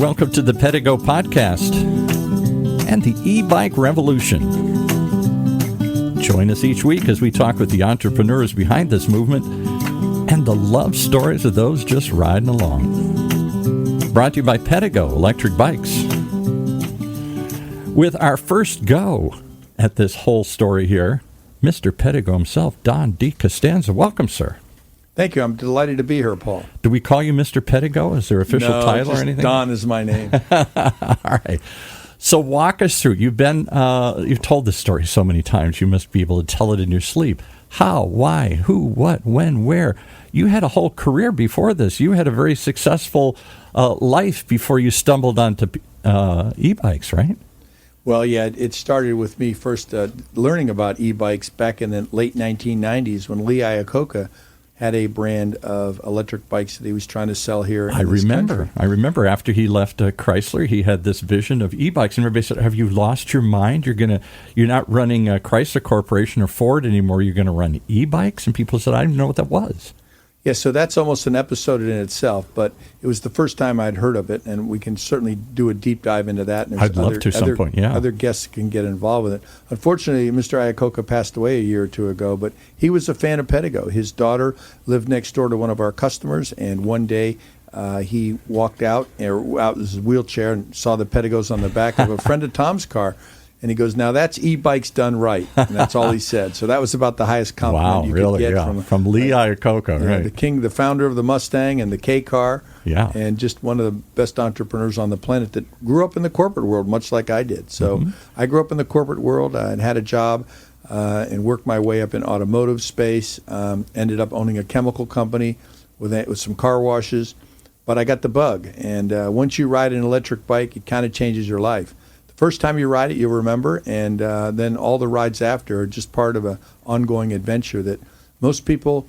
Welcome to the Pedego podcast and the e-bike revolution. Join us each week as we talk with the entrepreneurs behind this movement and the love stories of those just riding along. Brought to you by Pedego Electric Bikes. With our first go at this whole story here, Mr. Pedego himself, Don D. Costanza. Welcome, sir. Thank you. I'm delighted to be here, Paul. Do we call you Mr. Pedego? Is there official title or anything? Don is my name. All right. So walk us through. You've told this story so many times, you must be able to tell it in your sleep. How, why, who, what, when, where. You had a whole career before this. You had a very successful life before you stumbled onto e-bikes, right? Well, yeah, it started with me first learning about e-bikes back in the late 1990s when Lee Iacocca had a brand of electric bikes that he was trying to sell here in this country. I remember after he left Chrysler, he had this vision of e-bikes, and everybody said, "Have you lost your mind? You're not running a Chrysler Corporation or Ford anymore. You're going to run e-bikes?" And people said, "I didn't know what that was." Yeah, so that's almost an episode in itself, but it was the first time I'd heard of it, and we can certainly do a deep dive into that. And I'd love to at some point, yeah. Other guests can get involved with it. Unfortunately, Mr. Iacocca passed away a year or two ago, but he was a fan of Pedego. His daughter lived next door to one of our customers, and one day he walked out in his wheelchair and saw the Pedegos on the back of a friend of Tom's car. And he goes, "Now that's e-bikes done right." And that's all he said. So that was about the highest compliment could get from Lee Iacocca, right? The king, the founder of the Mustang and the K car, and just one of the best entrepreneurs on the planet that grew up in the corporate world, much like I did. So I grew up in the corporate world and had a job and worked my way up in automotive space. Ended up owning a chemical company with some car washes, but I got the bug. And once you ride an electric bike, it kind of changes your life. First time you ride it, you'll remember, and then all the rides after are just part of an ongoing adventure that most people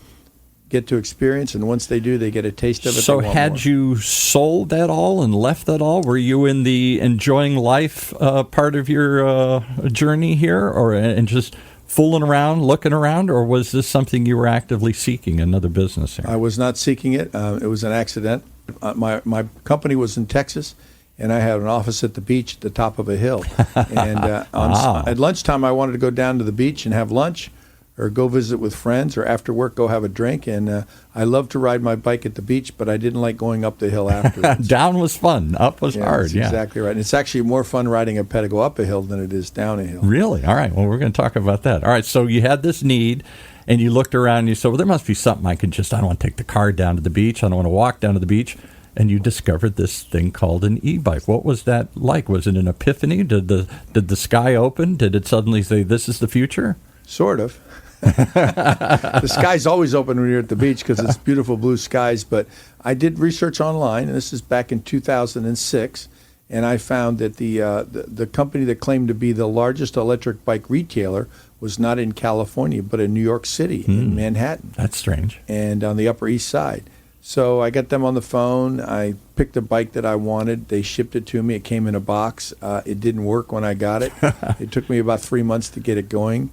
get to experience, and once they do, they get a taste of it. So had you sold that all and left that all? Were you in the enjoying life part of your journey here, and just fooling around, looking around, or was this something you were actively seeking, another business here? I was not seeking it. It was an accident. My company was in Texas, and I had an office at the beach at the top of a hill. And at lunchtime, I wanted to go down to the beach and have lunch or go visit with friends, or after work, go have a drink. And I love to ride my bike at the beach, but I didn't like going up the hill afterwards. Down was fun. Up was hard. That's exactly right. And it's actually more fun riding a Pedego up a hill than it is down a hill. Really? All right. Well, we're going to talk about that. All right. So you had this need, and you looked around, and you said, well, there must be something I don't want to take the car down to the beach. I don't want to walk down to the beach. And you discovered this thing called an e-bike. What was that like? Was it an epiphany? Did the sky open? Did it suddenly say, this is the future? Sort of. The sky's always open when you're at the beach because it's beautiful blue skies. But I did research online, and this is back in 2006, and I found that the company that claimed to be the largest electric bike retailer was not in California, but in New York City, in Manhattan. That's strange. And on the Upper East Side. So I got them on the phone. I picked a bike that I wanted. They shipped it to me. It came in a box. It didn't work when I got it. It took me about 3 months to get it going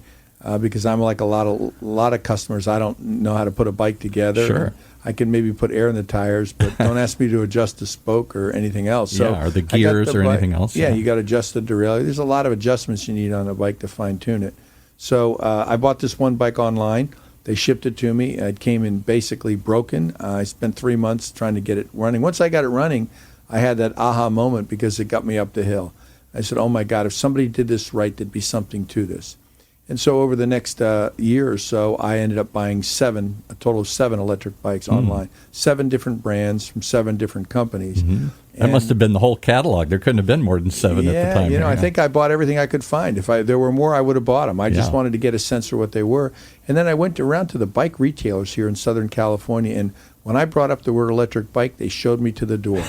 because I'm like a lot of customers. I don't know how to put a bike together. Sure. I can maybe put air in the tires, but don't ask me to adjust the spoke or anything else. So or the gears or anything else. Yeah, you got to adjust the derailleur. There's a lot of adjustments you need on a bike to fine-tune it. So I bought this one bike online. They shipped it to me. It came in basically broken. I spent 3 months trying to get it running. Once I got it running, I had that aha moment because it got me up the hill. I said, oh, my God, if somebody did this right, there'd be something to this. And so over the next year or so, I ended up buying a total of 7 electric bikes online, 7 different brands from 7 different companies. Mm-hmm. That must have been the whole catalog. There couldn't have been more than 7 at the time. Yeah, I think I bought everything I could find. If there were more, I would have bought them. I just wanted to get a sense of what they were. And then I went around to the bike retailers here in Southern California, and when I brought up the word electric bike, they showed me to the door.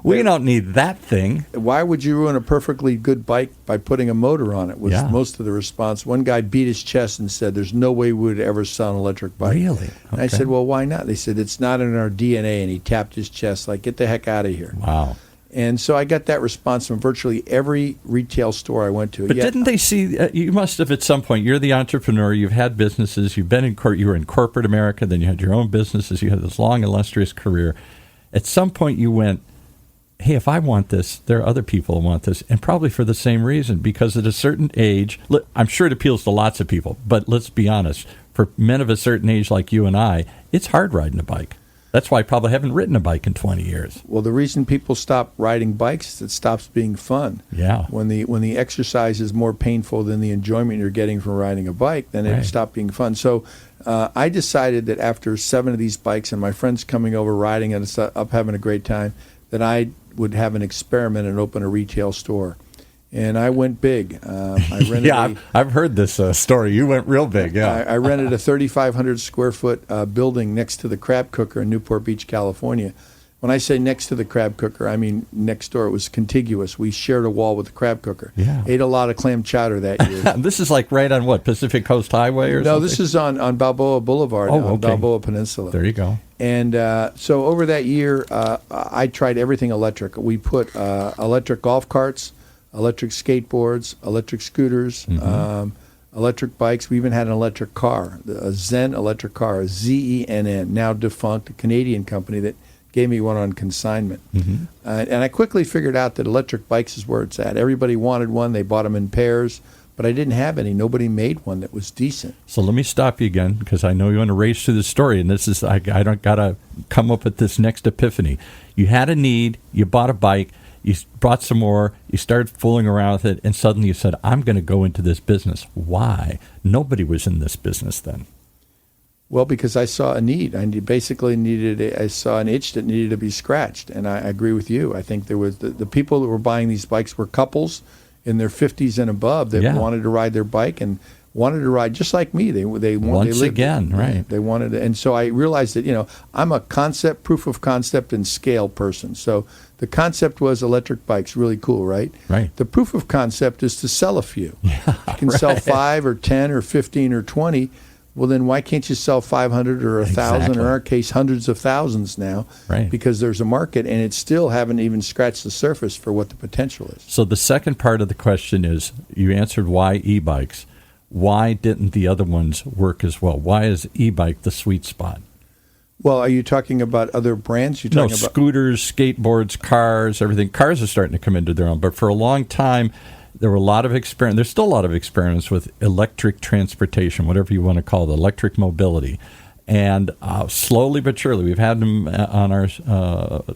We don't need that thing. Why would you ruin a perfectly good bike by putting a motor on it, was most of the response. One guy beat his chest and said, there's no way we would ever sell an electric bike. Really? Okay. And I said, well, why not? They said, it's not in our DNA. And he tapped his chest like, get the heck out of here. Wow. And so I got that response from virtually every retail store I went to. But didn't they see, you must have at some point, you're the entrepreneur, you've had businesses, you were in corporate America, then you had your own businesses, you had this long, illustrious career. At some point you went, hey, if I want this, there are other people who want this, and probably for the same reason, because at a certain age, I'm sure it appeals to lots of people, but let's be honest, for men of a certain age like you and I, it's hard riding a bike. That's why I probably haven't ridden a bike in 20 years. Well, the reason people stop riding bikes is it stops being fun. Yeah. When the exercise is more painful than the enjoyment you're getting from riding a bike, then it stopped being fun. So I decided that after 7 of these bikes and my friends coming over riding and up having a great time, that I would have an experiment and open a retail store. And I went big. I rented I've heard this story. You went real big, yeah. I rented a 3,500 square foot building next to the crab cooker in Newport Beach, California. When I say next to the crab cooker, I mean next door. It was contiguous. We shared a wall with the crab cooker. Yeah. Ate a lot of clam chowder that year. This is like right on what, Pacific Coast Highway or something? No, this is on Balboa Boulevard, on Balboa Peninsula. There you go. And so over that year, I tried everything electric. We put electric golf carts, electric skateboards, electric scooters, electric bikes. We even had an electric car, a Zen electric car, a ZENN, now defunct, a Canadian company that gave me one on consignment. And I quickly figured out that electric bikes is where it's at. Everybody wanted one. They bought them in pairs, but I didn't have any. Nobody made one that was decent. So let me stop you again, because I know you want to race through the story, and this is I don't got to come up with this next epiphany. You had a need. You bought a bike. You bought some more, you started fooling around with it, and suddenly you said, I'm going to go into this business. Why? Nobody was in this business then. Well, because I saw a need. I saw an itch that needed to be scratched, and I agree with you. I think there was the people that were buying these bikes were couples in their 50s and above that wanted to ride their bike and wanted to ride just like me. They wanted to, and so I realized that I'm a proof of concept and scale person. So the concept was electric bikes, really cool, right? Right. The proof of concept is to sell a few. Yeah, you can sell 5 or 10 or 15 or 20. Well, then why can't you sell 500 or 1,000, or in our case, hundreds of thousands now? Right. Because there's a market, and it still haven't even scratched the surface for what the potential is. So the second part of the question is, you answered why e-bikes. Why didn't the other ones work as well? Why is e-bike the sweet spot? Well, are you talking about other brands? You're talking about scooters, skateboards, cars, everything. Cars are starting to come into their own. But for a long time, there were a lot of experiments. There's still a lot of experiments with electric transportation, whatever you want to call it, electric mobility. And slowly but surely, we've had them on our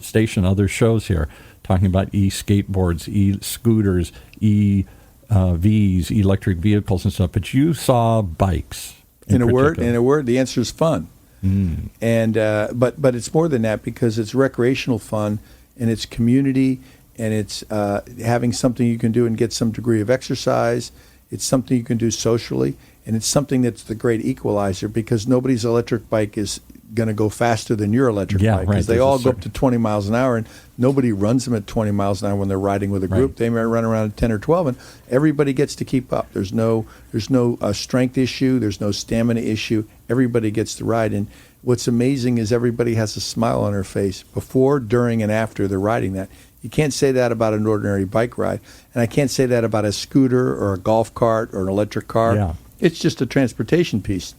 station, other shows here, talking about e-skateboards, e-scooters, V's, electric vehicles and stuff. But you saw bikes. In a word, the answer is fun. And but it's more than that, because it's recreational fun, and it's community, and it's having something you can do and get some degree of exercise. It's something you can do socially, and it's something that's the great equalizer, because nobody's electric bike is going to go faster than your electric bike, because they all go up to 20 miles an hour, and nobody runs them at 20 miles an hour when they're riding with a group. Right. They may run around at 10 or 12, and everybody gets to keep up. There's no strength issue. There's no stamina issue. Everybody gets to ride, and what's amazing is everybody has a smile on their face before, during, and after they're riding that. You can't say that about an ordinary bike ride, and I can't say that about a scooter or a golf cart or an electric car. Yeah. It's just a transportation piece.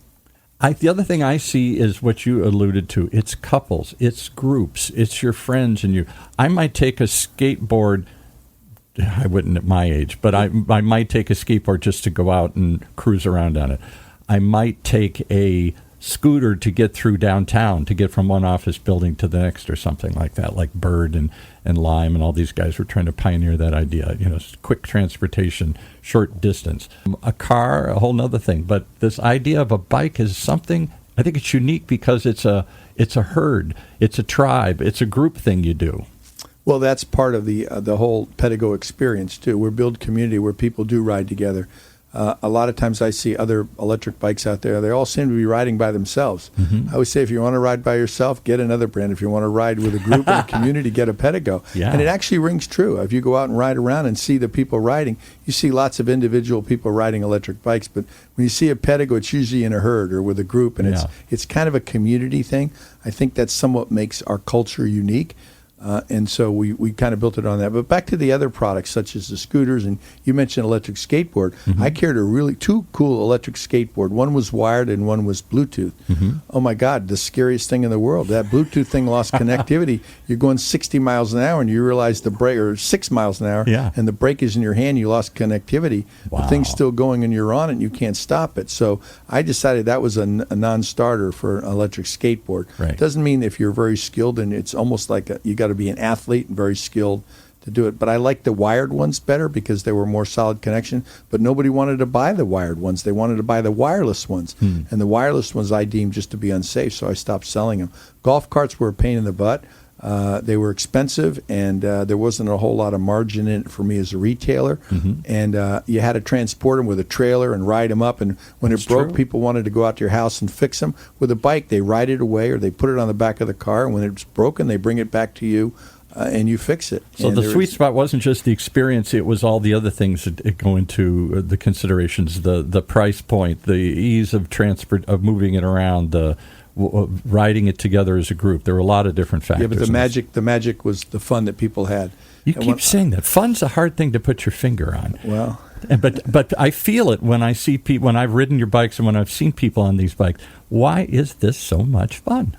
The other thing I see is what you alluded to. It's couples, it's groups, it's your friends and you. I might take a skateboard. I wouldn't at my age, but I might take a skateboard just to go out and cruise around on it. I might take a scooter to get through downtown, to get from one office building to the next or something like that, like Bird and Lime and all these guys were trying to pioneer that idea, quick transportation, short distance. A car, a whole nother thing. But this idea of a bike is something, I think it's unique because it's a herd, it's a tribe, it's a group thing you do. Well, that's part of the whole Pedego experience, too. We build community where people do ride together. A lot of times I see other electric bikes out there. They all seem to be riding by themselves. Mm-hmm. I always say, if you want to ride by yourself, get another brand. If you want to ride with a group and a community, get a Pedego. Yeah. And it actually rings true. If you go out and ride around and see the people riding, you see lots of individual people riding electric bikes. But when you see a Pedego, it's usually in a herd or with a group. And it's kind of a community thing. I think that somewhat makes our culture unique. And so we kind of built it on that. But back to the other products, such as the scooters, and you mentioned electric skateboard. Mm-hmm. I carried two cool electric skateboard. One was wired and one was Bluetooth. Mm-hmm. Oh, my God, the scariest thing in the world. That Bluetooth thing lost connectivity. You're going 60 miles an hour, and you realize the brake, or 6 miles an hour, and the brake is in your hand. You lost connectivity. Wow. The thing's still going, and you're on it, and you can't stop it. So I decided that was a non-starter for an electric skateboard. Right. Doesn't mean if you're very skilled, and it's almost like you got to be an athlete and very skilled to do it. But I like the wired ones better because they were more solid connection. But nobody wanted to buy the wired ones. They wanted to buy the wireless ones. And the wireless ones I deemed just to be unsafe, so I stopped selling them. Golf carts were a pain in the butt. They were expensive, and there wasn't a whole lot of margin in it for me as a retailer. Mm-hmm. And you had to transport them with a trailer and ride them up. And when it broke, people wanted to go out to your house and fix them. With a bike, they ride it away or they put it on the back of the car. And when it's broken, they bring it back to you. And you fix it. So the sweet spot wasn't just the experience; it was all the other things that go into the considerations: the price point, the ease of transport, of moving it around, the riding it together as a group. There were a lot of different factors. Yeah, but the magic was the fun that people had. You keep saying that fun's a hard thing to put your finger on. Well, but I feel it when I see people, when I've ridden your bikes and when I've seen people on these bikes. Why is this so much fun?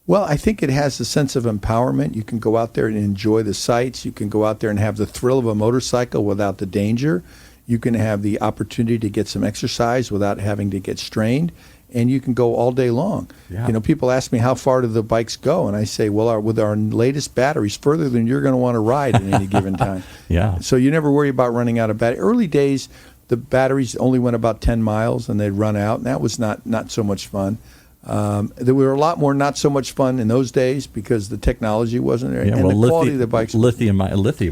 Well, I think it has a sense of empowerment. You can go out there and enjoy the sights. You can go out there and have the thrill of a motorcycle without the danger. You can have the opportunity to get some exercise without having to get strained. And you can go all day long. Yeah. You know, people ask me, how far do the bikes go? And I say, well, with our latest batteries, further than you're going to want to ride at any given time. Yeah. So you never worry about running out of battery. Early days, the batteries only went about 10 miles, and they'd run out, and that was not so much fun. There were a lot more not so much fun in those days because the technology wasn't there, and the quality of the bikes. Lithium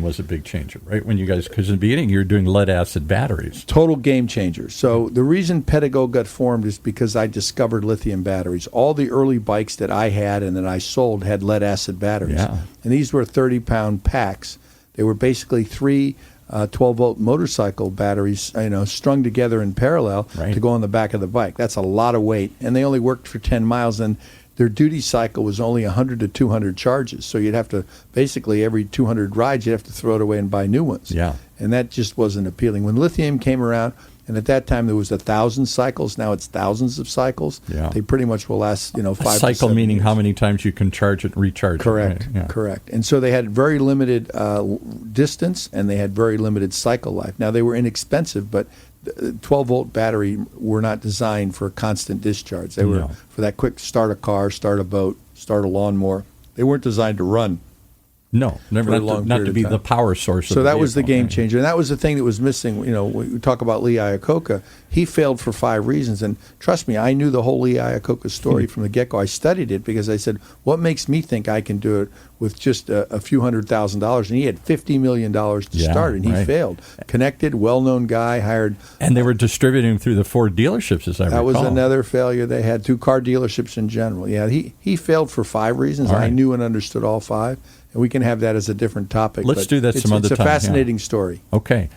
was a big changer, right? When you guys, because in the beginning you were doing lead acid batteries. Total game changer. So the reason Pedego got formed is because I discovered lithium batteries. All the early bikes that I had and that I sold had lead acid batteries, and these were 30-pound packs. They were basically three 12-volt motorcycle batteries, strung together in parallel to go on the back of the bike. That's a lot of weight, and they only worked for 10 miles, and their duty cycle was only 100 to 200 charges. So you'd have to, basically every 200 rides, you'd have to throw it away and buy new ones. Yeah. And that just wasn't appealing. When lithium came around, and at that time there was 1,000 cycles. Now it's thousands of cycles. Yeah. They pretty much will last, 5 to 7 cycle meaning years. How many times you can charge it and recharge Correct. it. Right? Yeah. Correct. And so they had very limited distance, and they had very limited cycle life. Now they were inexpensive, but 12-volt battery were not designed for constant discharge. They were for that quick start a car, start a boat, start a lawnmower. They weren't designed to run. No, never not to be the power source. So that was the game changer, and that was the thing that was missing. We talk about Lee Iacocca. He failed for 5 reasons, and trust me, I knew the whole Lee Iacocca story from the get-go. I studied it because I said, what makes me think I can do it with just a few $100,000? And he had $50 million to start, and he failed. Connected, well-known guy, hired. And they were distributing through the Ford dealerships, as I recall. That was another failure they had, through car dealerships in general. Yeah, he failed for 5 reasons. Right. I knew and understood all 5. And we can have that as a different topic. Let's do that some other time. It's a fascinating story. Okay.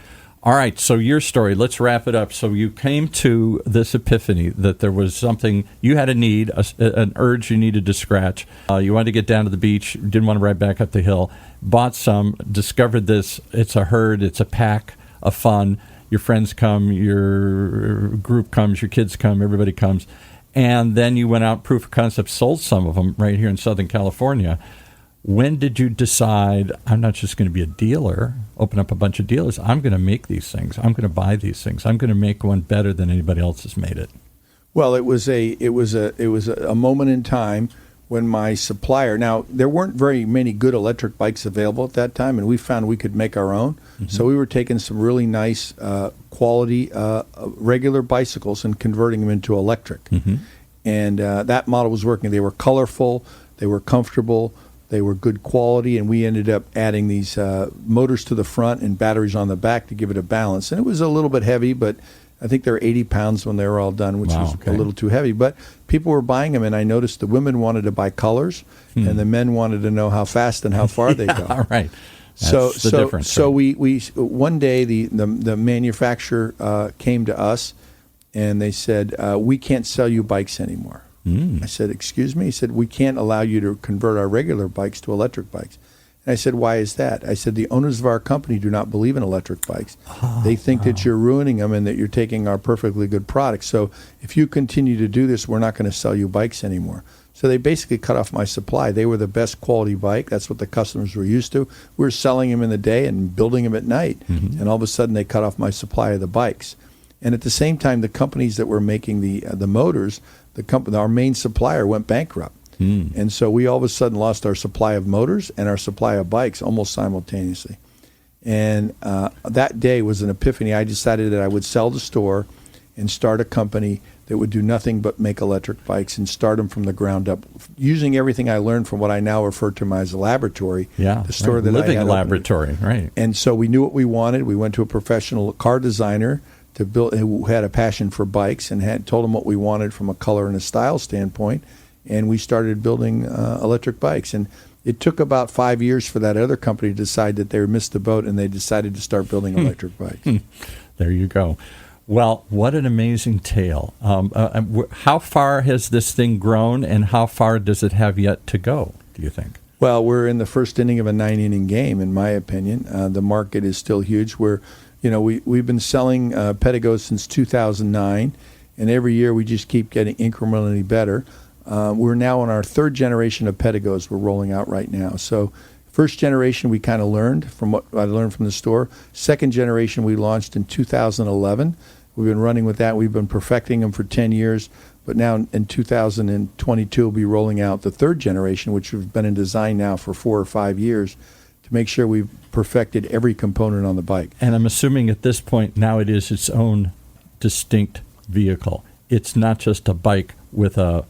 All right. So your story, let's wrap it up. So you came to this epiphany that there was something, you had a need, an urge you needed to scratch. You wanted to get down to the beach, didn't want to ride back up the hill, bought some, discovered this. It's a herd, it's a pack of fun. Your friends come, your group comes, your kids come, everybody comes. And then you went out, proof of concept, sold some of them right here in Southern California. When did you decide, I'm not just going to be a dealer, open up a bunch of dealers, I'm going to make these things, I'm going to buy these things, I'm going to make one better than anybody else has made it? Well, it was a moment in time when my supplier, now there weren't very many good electric bikes available at that time, and we found we could make our own. Mm-hmm. So we were taking some really nice quality regular bicycles and converting them into electric. Mm-hmm. And that model was working. They were colorful, they were comfortable, they were good quality, and we ended up adding these motors to the front and batteries on the back to give it a balance. And it was a little bit heavy, but I think they were 80 pounds when they were all done, which was a little too heavy. But people were buying them, and I noticed the women wanted to buy colors, and the men wanted to know how fast and how far they go. All right. That's the difference. So we one day the manufacturer came to us, and they said, we can't sell you bikes anymore. I said, excuse me? He said, we can't allow you to convert our regular bikes to electric bikes. And I said, why is that? I said, the owners of our company do not believe in electric bikes. They think that you're ruining them and that you're taking our perfectly good products. So if you continue to do this, we're not going to sell you bikes anymore. So they basically cut off my supply. They were the best quality bike. That's what the customers were used to. We were selling them in the day and building them at night. And all of a sudden they cut off my supply of the bikes. And at the same time, the companies that were making the motors, our main supplier went bankrupt. And so we all of a sudden lost our supply of motors and our supply of bikes almost simultaneously. And that day was an epiphany. I decided that I would sell the store and start a company that would do nothing but make electric bikes and start them from the ground up, using everything I learned from what I now refer to as a laboratory. Yeah, the store right. that Living I had laboratory, opened. right. And so we knew what we wanted. We went to a professional car designer to build, who had a passion for bikes, and told him what we wanted from a color and a style standpoint. And we started building electric bikes. And it took about 5 years for that other company to decide that they missed the boat, and they decided to start building electric bikes. There you go. Well, what an amazing tale. How far has this thing grown, and how far does it have yet to go, do you think? Well, we're in the first inning of a 9-inning game, in my opinion. The market is still huge. We've been selling Pedego since 2009, and every year we just keep getting incrementally better. We're now on our third generation of Pedegos we're rolling out right now. So first generation we kind of learned from what I learned from the store. Second generation we launched in 2011. We've been running with that. We've been perfecting them for 10 years. But now in 2022 we'll be rolling out the third generation, which we've been in design now for 4 or 5 years, to make sure we've perfected every component on the bike. And I'm assuming at this point now it is its own distinct vehicle. It's not just a bike with a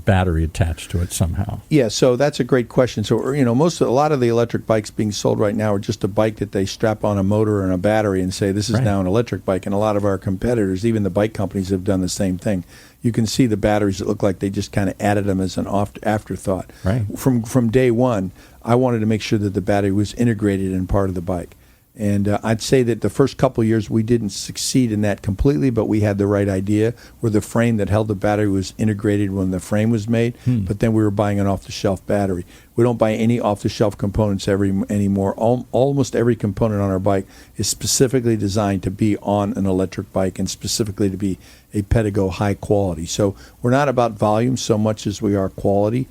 battery attached to it somehow. Yeah, so that's a great question. So, a lot of the electric bikes being sold right now are just a bike that they strap on a motor and a battery and say, this is now an electric bike. And a lot of our competitors, even the bike companies, have done the same thing. You can see the batteries that look like they just kind of added them as an afterthought. Right. From day one, I wanted to make sure that the battery was integrated in part of the bike. And I'd say that the first couple of years we didn't succeed in that completely, but we had the right idea where the frame that held the battery was integrated when the frame was made, but then we were buying an off-the-shelf battery. We don't buy any off-the-shelf components anymore. Almost every component on our bike is specifically designed to be on an electric bike and specifically to be a Pedego high quality. So we're not about volume so much as we are quality.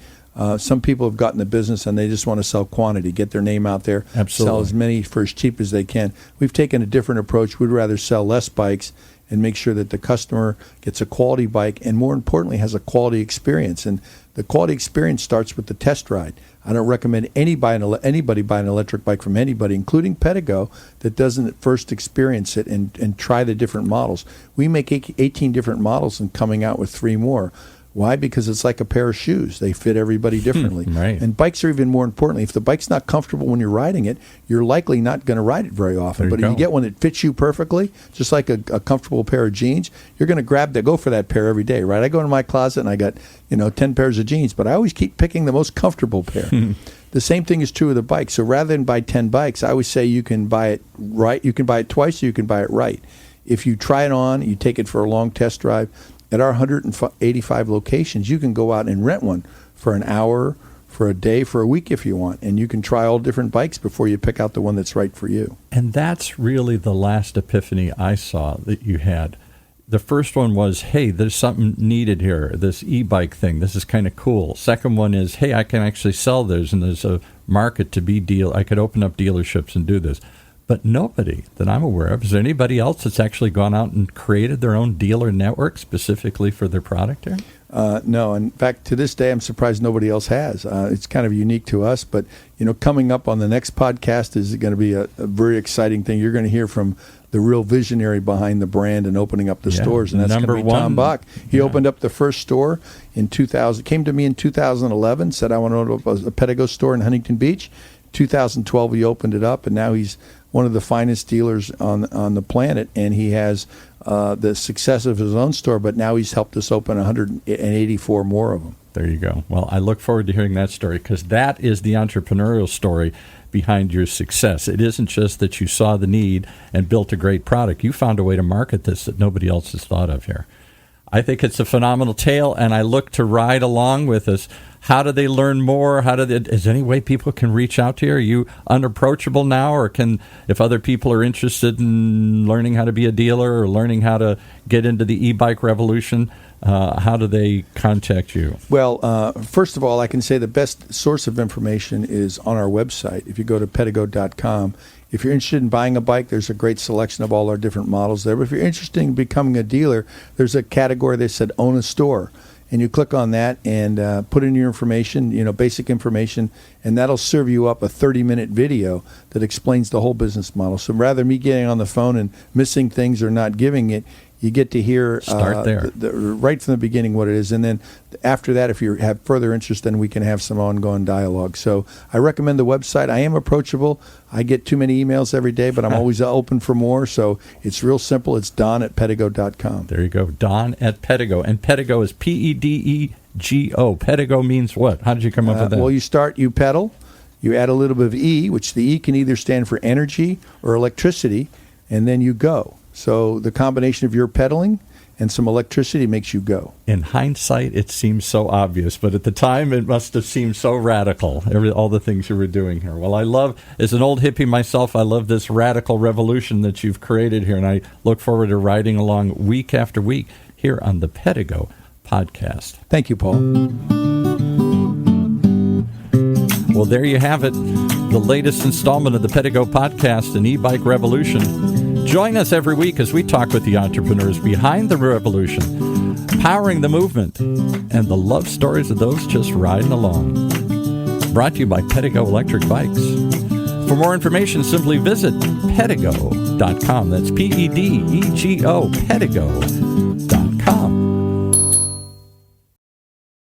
Some people have gotten the business and they just want to sell quantity, get their name out there, sell as many for as cheap as they can. We've taken a different approach. We'd rather sell less bikes and make sure that the customer gets a quality bike and, more importantly, has a quality experience. And the quality experience starts with the test ride. I don't recommend anybody buy an electric bike from anybody, including Pedego, that doesn't first experience it and try the different models. We make 18 different models and coming out with 3 more. Why? Because it's like a pair of shoes. They fit everybody differently. Right. And bikes are even more importantly. If the bike's not comfortable when you're riding it, you're likely not going to ride it very often. But if you get one that fits you perfectly, just like a comfortable pair of jeans, you're going to go for that pair every day, right? I go into my closet and I got 10 pairs of jeans, but I always keep picking the most comfortable pair. The same thing is true of the bike. So rather than buy 10 bikes, I always say you can buy it right. You can buy it twice or you can buy it right. If you try it on, you take it for a long test drive. At our 185 locations, you can go out and rent one for an hour, for a day, for a week if you want. And you can try all different bikes before you pick out the one that's right for you. And that's really the last epiphany I saw that you had. The first one was, hey, there's something needed here, this e-bike thing. This is kind of cool. Second one is, hey, I can actually sell those, and there's a market to be I could open up dealerships and do this. But nobody that I'm aware of, is there anybody else that's actually gone out and created their own dealer network specifically for their product here? No. In fact, to this day, I'm surprised nobody else has. It's kind of unique to us. But, coming up on the next podcast is going to be a very exciting thing. You're going to hear from the real visionary behind the brand and opening up the stores. And that's going to be Tom Bach. He opened up the first store in 2000. Came to me in 2011, said, I want to open a Pedego store in Huntington Beach. 2012, he opened it up, and now he's one of the finest dealers on the planet, and he has the success of his own store, but now he's helped us open 184 more of them. There you go. Well, I look forward to hearing that story, because that is the entrepreneurial story behind your success. It isn't just that you saw the need and built a great product. You found a way to market this that nobody else has thought of here. I think it's a phenomenal tale, and I look to ride along with us. How do they learn more? Is there any way people can reach out to you? Are you unapproachable now, or if other people are interested in learning how to be a dealer or learning how to get into the e-bike revolution, how do they contact you? Well, first of all, I can say the best source of information is on our website. If you go to Pedego.com, if you're interested in buying a bike, there's a great selection of all our different models there. But if you're interested in becoming a dealer, there's a category that said Own a Store. And you click on that and put in your information, basic information, and that'll serve you up a 30-minute video that explains the whole business model. So rather than me getting on the phone and missing things or not giving it, you get to hear Start there. Right from the beginning what it is. And then after that, if you have further interest, then we can have some ongoing dialogue. So I recommend the website. I am approachable. I get too many emails every day, but I'm always open for more. So it's real simple. It's don@pedego.com. There you go, Don at Pedego. And Pedego is Pedego. Pedego means what? How did you come up with that? Well, you pedal. You add a little bit of E, which the E can either stand for energy or electricity, and then you go. So the combination of your pedaling and some electricity makes you go. In hindsight, it seems so obvious, but at the time, it must have seemed so radical, all the things you were doing here. Well, as an old hippie myself, I love this radical revolution that you've created here, and I look forward to riding along week after week here on the Pedego podcast. Thank you, Paul. Well, there you have it, the latest installment of the Pedego podcast, an e-bike revolution. Join us every week as we talk with the entrepreneurs behind the revolution, powering the movement, and the love stories of those just riding along. Brought to you by Pedego Electric Bikes. For more information, simply visit Pedego.com. That's Pedego, Pedego.com.